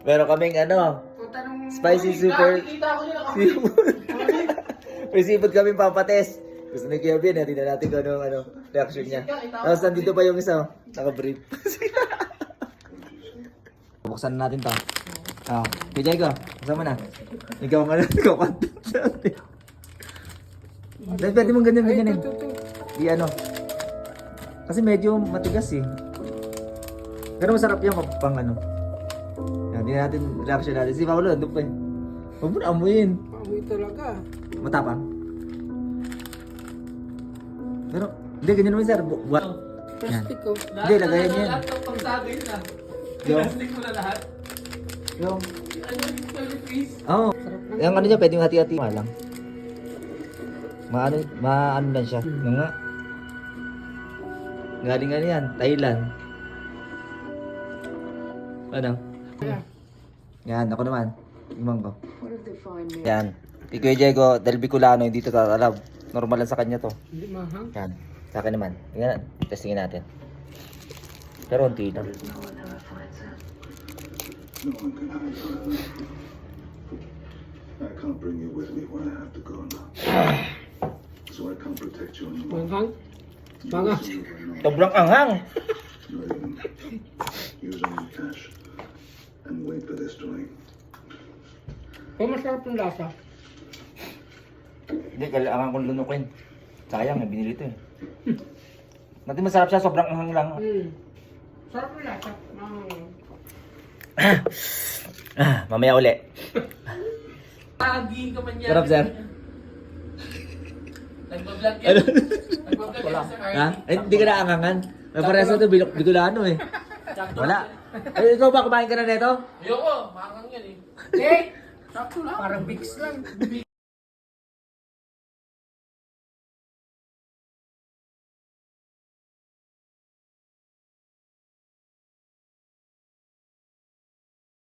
Meron kaming ano, spicy super seafood. May seafood kaming papates. Gusto ni Kuya Bien, tingnan natin kung ano, reaction niya. Tapos nandito pa yung isa, naka-brief. Buksan na natin to. Kuya Diego, kasama na. Ikaw nga lang, ikaw content natin. Dahil pwede mong ganyan eh. Di ano. Kasi medyo matigas eh. Pero masarap yung pang ano. Yan, tingnan natin reaction natin. Si Paolo, nandun pa eh. Huwag mo na amuyin. Amoy talaga. Matapang. Pero, hindi, ganyan naman sir. Buat. Plastic ko. Hindi, lagayan niya yan. Lahat ng pangsagay na. Yung, Plastic mo na lahat. yung, Ano yung toilet face? oo. Yung ano niya, pwedeng hati-hati. Lang. Maano lang siya. Yung nga. Galing ano yan, Thailand. Ano? Yan, ako naman. Tingnan ko. Yan. Si Kuya Diego, dahil Bicolano, hindi ito tatalab. Normal lang sa kanya to. Hindi mahang. Yan. Sa akin naman. Tingnan, testingin natin. Pero unti lang. No one can hide from me. I can't bring you with me when I have to go now. So I can't protect you anymore. Mahang. Mahang. Sobrang anghang. Raven, use only cash and wait for this to ring. Kaya masarap yung lasa. Hindi, kailangan kong lunukin. Sayang, may binili ito eh. Natin masarap siya, sobrang anghang lang. Sarap yung lasa. Mahang. Mamaya uli. Tagi ka man yan. Sarap, sir. Nagbablog yan. Nagbablog yan sa Ha? Ay, hindi ka na angangan. May parehas na ito, Bicolano eh. Wala. Ay, ikaw ba, kumain ka na nito? Ayoko, makakang yan eh. Eh! Sakto lang. Parang Vicks lang.